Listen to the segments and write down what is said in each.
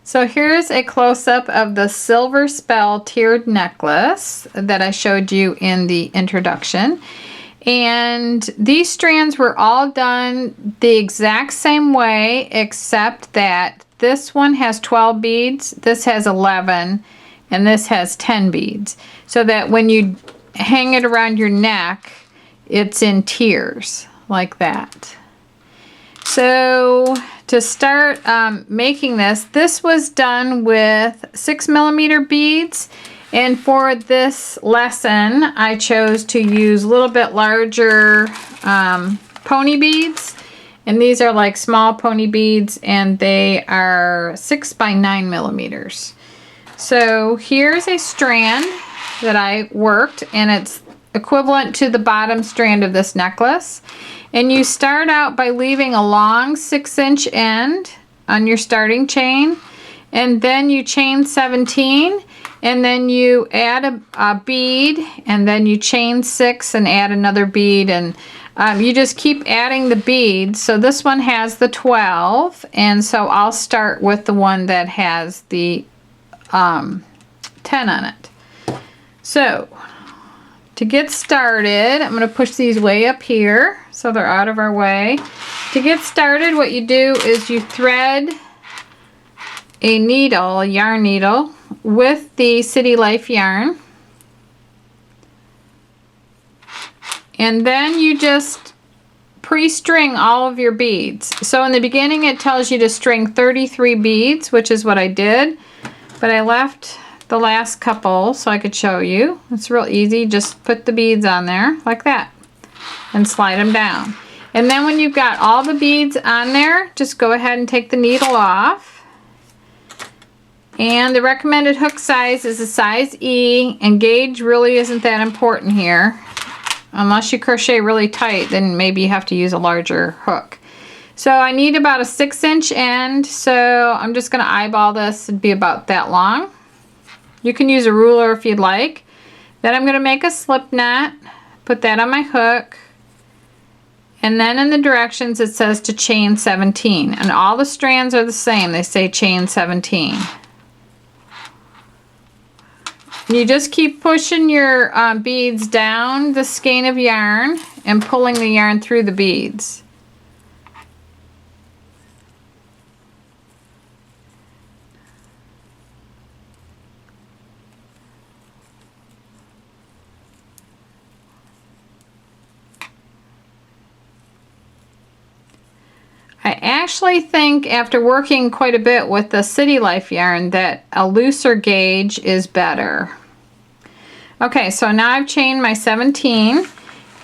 So here's a close-up of the Silver Spell tiered necklace that I showed you in the introduction. And these strands were all done the exact same way, except that this one has 12 beads, this has 11, and this has 10 beads. So that when you hang it around your neck, it's in tiers like that. So to start making this was done with 6mm beads, and for this lesson I chose to use a little bit larger pony beads, and these are like small pony beads, and they are 6 by 9mm. So here's a strand that I worked, and it's equivalent to the bottom strand of this necklace. And you start out by leaving a long 6-inch end on your starting chain, and then you chain 17, and then you add a bead, and then you chain 6 and add another bead, and you just keep adding the beads. So this one has the 12, and so I'll start with the one that has the 10 on it. So to get started, I'm going to push these way up here so they're out of our way. To get started, what you do is you thread a needle, a yarn needle, with the City Life yarn. And then you just pre-string all of your beads. So in the beginning it tells you to string 33 beads, which is what I did, but I left the last couple so I could show you. It's real easy. Just put the beads on there like that and slide them down. And then when you've got all the beads on there, just go ahead and take the needle off. And the recommended hook size is a size E, and gauge really isn't that important here. Unless you crochet really tight, then maybe you have to use a larger hook. So I need about a 6-inch end, so I'm just going to eyeball this. It'd be about that long. You can use a ruler if you'd like. Then I'm going to make a slip knot, put that on my hook, and then in the directions it says to chain 17, and all the strands are the same. They say chain 17. You just keep pushing your beads down the skein of yarn and pulling the yarn through the beads. I actually think, after working quite a bit with the City Life yarn, that a looser gauge is better. Okay, so now I've chained my 17,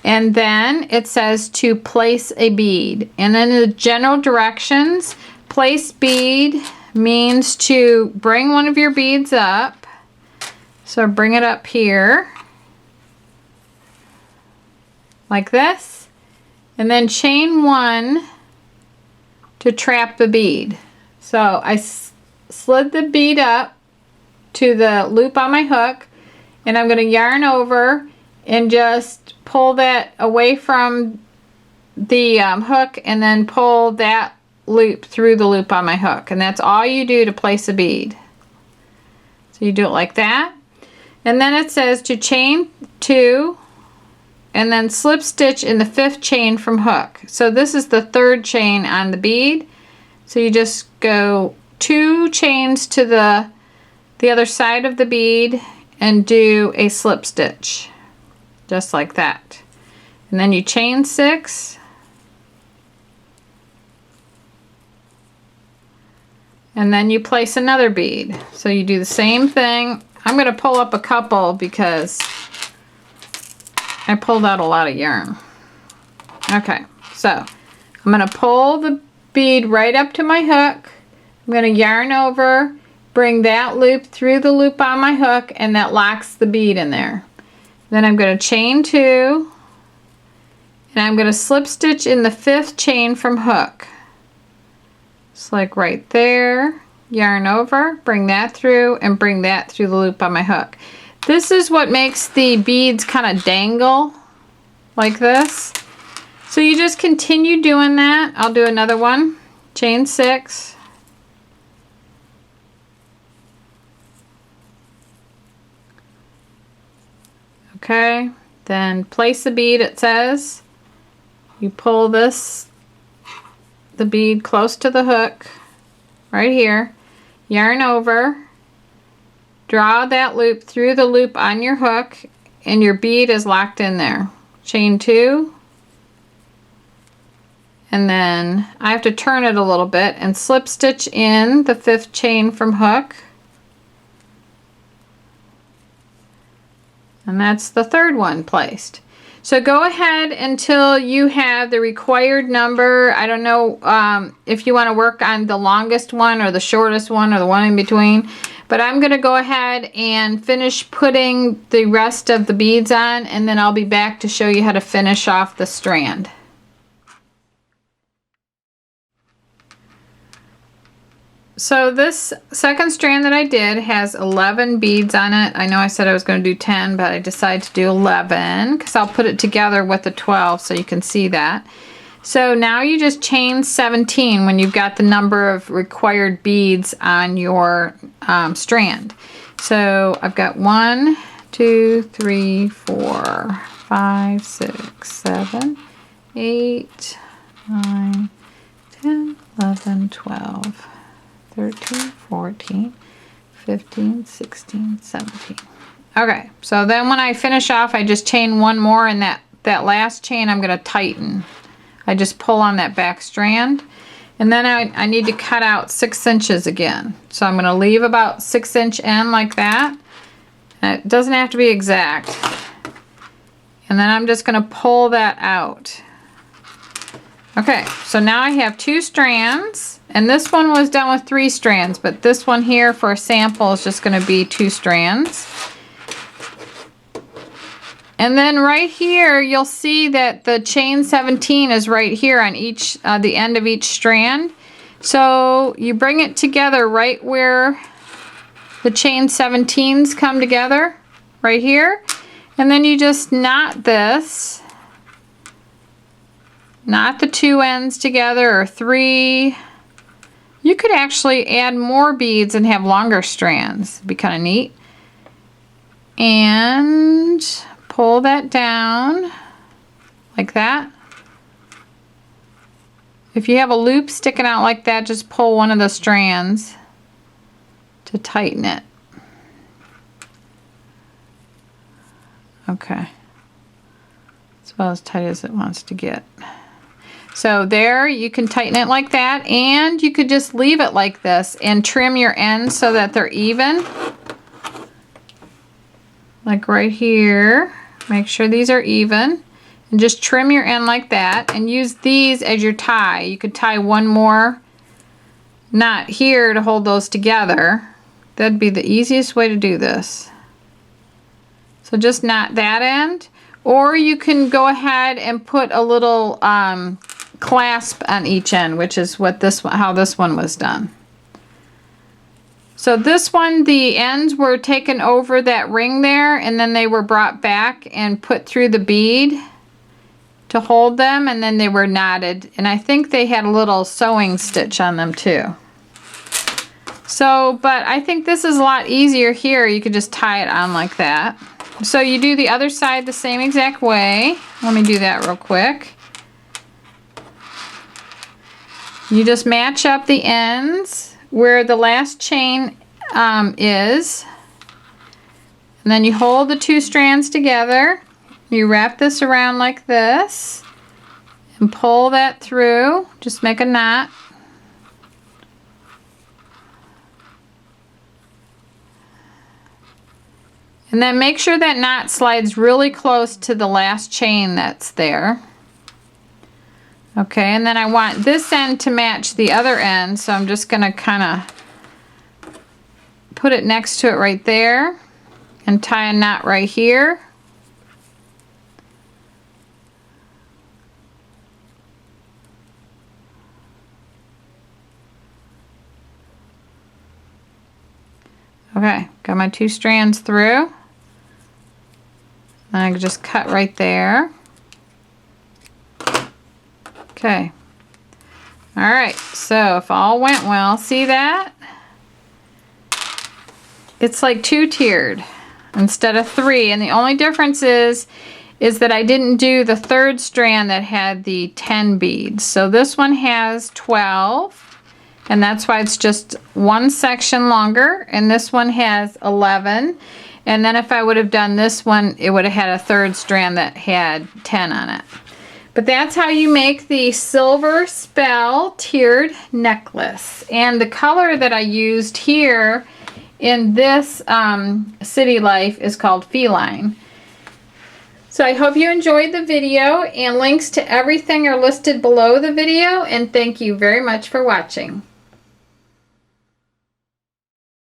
and then it says to place a bead. And then the general directions, place bead means to bring one of your beads up. So bring it up here, like this, and then chain 1 to trap the bead. So I slid the bead up to the loop on my hook, and I'm going to yarn over and just pull that away from the hook, and then pull that loop through the loop on my hook. And that's all you do to place a bead. So you do it like that, and then it says to chain 2 and then slip stitch in the 5th chain from hook. So this is the 3rd chain on the bead. So you just go 2 chains to the other side of the bead and do a slip stitch, just like that. And then you chain 6, and then you place another bead. So you do the same thing. I'm going to pull up a couple because I pulled out a lot of yarn. Okay, so I'm going to pull the bead right up to my hook. I'm going to yarn over, bring that loop through the loop on my hook, and that locks the bead in there. Then I'm going to chain 2, and I'm going to slip stitch in the 5th chain from hook. Just like right there. Yarn over, bring that through, and bring that through the loop on my hook. This is what makes the beads kind of dangle like this. So you just continue doing that. I'll do another one. Chain 6. Okay, then place the bead, it says. You pull the bead close to the hook, right here, yarn over, draw that loop through the loop on your hook, and your bead is locked in there. Chain 2, and then I have to turn it a little bit and slip stitch in the 5th chain from hook. And that's the 3rd one placed. So go ahead until you have the required number. I don't know if you want to work on the longest one or the shortest one or the one in between, but I'm going to go ahead and finish putting the rest of the beads on, and then I'll be back to show you how to finish off the strand. So this second strand that I did has 11 beads on it. I know I said I was going to do 10, but I decided to do 11 because I'll put it together with the 12 so you can see that. So now you just chain 17 when you've got the number of required beads on your strand. So I've got 1, 2, 3, 4, 5, 6, 7, 8, 9, 10, 11, 12. 13, 14, 15, 16, 17. Okay, so then when I finish off, I just chain one more, and that last chain I'm going to tighten. I just pull on that back strand, and then I need to cut out 6 inches again. So I'm going to leave about 6-inch end like that. And it doesn't have to be exact. And then I'm just going to pull that out. Okay, so now I have 2 strands, and this one was done with 3 strands, but this one here for a sample is just going to be 2 strands. And then right here, you'll see that the chain 17 is right here on each, the end of each strand. So you bring it together right where the chain 17s come together, right here. And then you just knot this. Knot the 2 ends together, or 3. You could actually add more beads and have longer strands. It'd be kind of neat. And pull that down like that. If you have a loop sticking out like that, just pull one of the strands to tighten it. Okay. It's about as tight as it wants to get. So there, you can tighten it like that, and you could just leave it like this and trim your ends so that they're even. Like right here. Make sure these are even. And just trim your end like that and use these as your tie. You could tie one more knot here to hold those together. That'd be the easiest way to do this. So just knot that end. Or you can go ahead and put a little clasp on each end, which is what how this one was done. So this one, the ends were taken over that ring there, and then they were brought back and put through the bead to hold them, and then they were knotted, and I think they had a little sewing stitch on them too. So, but I think this is a lot easier here. You could just tie it on like that. So you do the other side the same exact way. Let me do that real quick. You just match up the ends where the last chain is, and then you hold the 2 strands together. You wrap this around like this and pull that through. Just make a knot. And then make sure that knot slides really close to the last chain that's there. Okay, and then I want this end to match the other end, so I'm just going to kind of put it next to it right there and tie a knot right here. Okay, got my 2 strands through. And I can just cut right there. Okay. Alright, so if all went well, see that? It's like 2-tiered. instead of 3. And the only difference is that I didn't do the third strand that had the 10 beads. So this one has 12, and that's why it's just one section longer, and this one has 11. And then if I would have done this one, it would have had a third strand that had 10 on it. But that's how you make the Silver Spell tiered necklace. And the color that I used here in this City Life is called Feline. So I hope you enjoyed the video, and links to everything are listed below the video, and thank you very much for watching.